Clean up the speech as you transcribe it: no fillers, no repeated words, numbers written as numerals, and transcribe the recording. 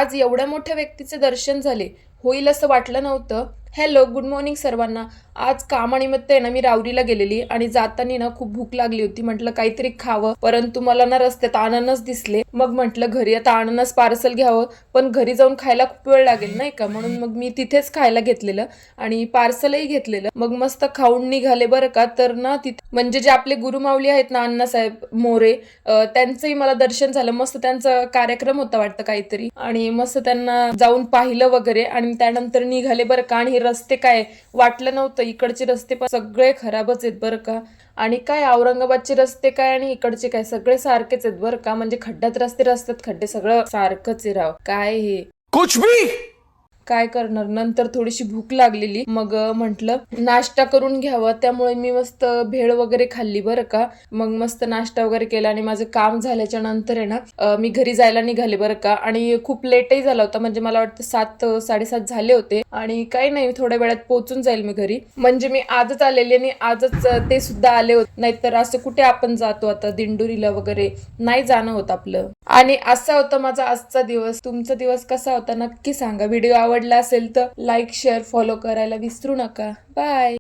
आज एवढ्या मोठ्या व्यक्तीचे दर्शन झाले, होईल असं वाटलं नव्हतं. हॅलो, गुड मॉर्निंग सर्वांना. आज कामानिमित्त आहे ना मी रावरीला गेलेली आणि जाताना ना खूप भूक लागली होती. म्हटलं काहीतरी खावं, परंतु मला ना रस्त्यात अननस दिसले. मग म्हटलं घरी आता अननस पार्सल घ्यावं, पण घरी जाऊन खायला खूप वेळ लागेल नाही का, म्हणून मग मी तिथेच खायला घेतलेलं आणि पार्सलही घेतलेलं. मग मस्त खाऊन निघाले बरं का. तर ना तिथे म्हणजे जे आपले गुरुमाऊली आहेत ना, अण्णासाहेब मोरे, त्यांचंही मला दर्शन झालं. मस्त त्यांचा कार्यक्रम होता वाटतं काहीतरी, आणि मस्त त्यांना जाऊन पाहिलं वगैरे आणि त्यानंतर निघाले बरं का. आणि हे रस्ते काय वाटलं नव्हतं, इकडचे रस्ते पण सगळे खराबच आहेत बरं का. आणि काय औरंगाबादचे रस्ते काय आणि इकडचे काय सगळे सारखेच आहेत बरं का. म्हणजे खड्ड्यात रस्ते, रस्त्यात खड्डे, सगळं सारखंच आहे राव. काय हे कुछ भी काय करणार. नंतर थोडीशी भूक लागलेली, मग म्हटलं नाश्ता करून घ्यावं, त्यामुळे मी मस्त भेळ वगैरे खाल्ली बरं का. मग मस्त नाश्ता वगैरे केला आणि माझं काम झाल्याच्या नंतर आहे ना मी घरी जायला निघाले बरं का. आणि खूप लेटही झाला होता, म्हणजे मला वाटतं 7-7:30 झाले होते. आणि काही नाही, थोड्या वेळात पोहोचून जाईल मी घरी. म्हणजे मी आजच आलेली आणि आजच ते सुद्धा आले होते, नाहीतर असं कुठे आपण जातो आता दिंडोरीला वगैरे, नाही जाणं होत आपलं. आणि असा होता माझा आजचा दिवस. तुमचा दिवस कसा होता नक्की सांगा. व्हिडिओ आवडला असेल तर लाईक, शेअर, फॉलो करायला विसरू नका. बाय.